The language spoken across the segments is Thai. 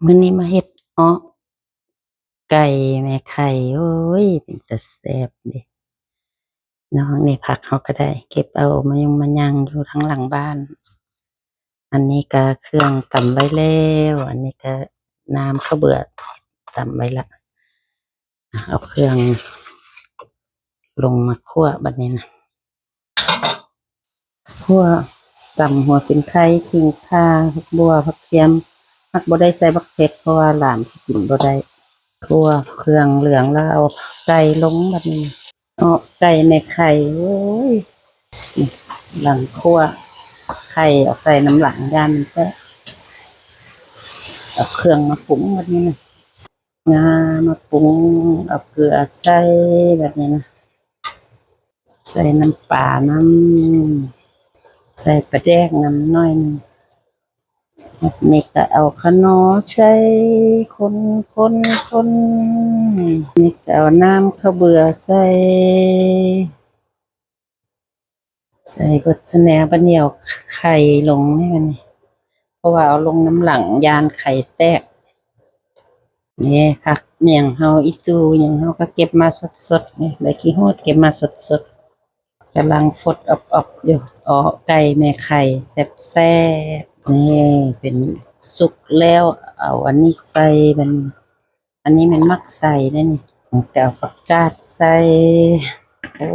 มื้อนี้มาเฮ็ดอ้อไก่แม่ไข่โอ้ยเป็นตาแซ่บเดะเนาะนี่ผักเขาก็ได้เก็บเอามายงมายังอยู่ทั้งหลังบ้านอันนี้ก็เครื่องตำไว้แล้วอันนี้ก็น้ำข้าวเบื่อตำไว้ละเอาเครื่องลงมาคั่วบัดนี้นะคั่วตำหัวสิงไข่ขิงข่าผักบัวผักเทียมผักบ่ได้ใส่บักเผ็ดเพราะว่าหลานสิกินบ่ได้คั่วเครื่องเหลืองแล้วเอาไก่ลงบัดนี้เอาไก่ในไข่โอ้ย หลังคั่วไข่เอาใส่น้ำหลังยันก็เอาเครื่องมาปรุงแบบนี้นะงามาปรุงเอาเกลือใส่แบบนี้นะใส่น้ำปลาน้ำใส่ปลาแดกน้ำน้อยนึงนี่ก็เอาขนอใส่คนนี่ก็เอาน้ำข้าวเบื่อใส่บดสะแหนบะเหนียวไข่ลงนี่มันนี่เพราะว่าเอาลงน้ำหลังยานไข่แตก นี่ผักเมี่ยงเฮาอีตูอย่างเฮาก็เก็บมาสดๆนี่ใบขี้หูดเก็บมาสดๆกำลังฟดออบๆอยู่อ๋อไก่แม่ไข่แซ่บๆนี่เป็นสุกแล้วเอาอันนี้ใส่มันอันนี้มันมักใส่ได้นี่แก้วผักกาดใส่โอ้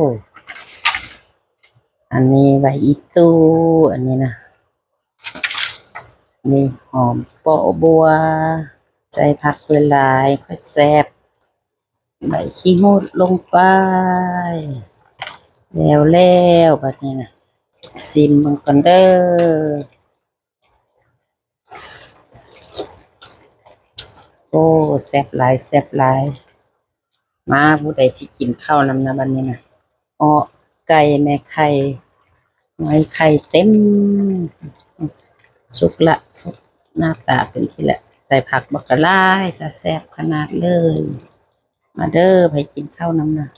อันนี้ใบอีตูอันนี้นะนี่หอมเปาะบัวใส่ผักหลายๆค่อยแซ่บ ใบขี้หูดลงไปแล้วบัดนี้นะซิมมันก่อนเด้อโอ้แซ่บหลายแซ่บหลายมาผู้ใดสิกินข้าวนำนะบัดนี้นะอ้อไก่แม่ไข่ไว้ไข่เต็มสุกละหน้าตาเป็นที่ละใส่ผักบักกะลายแซ่บขนาดเลยมาเด้อไปกินข้าวนำนะ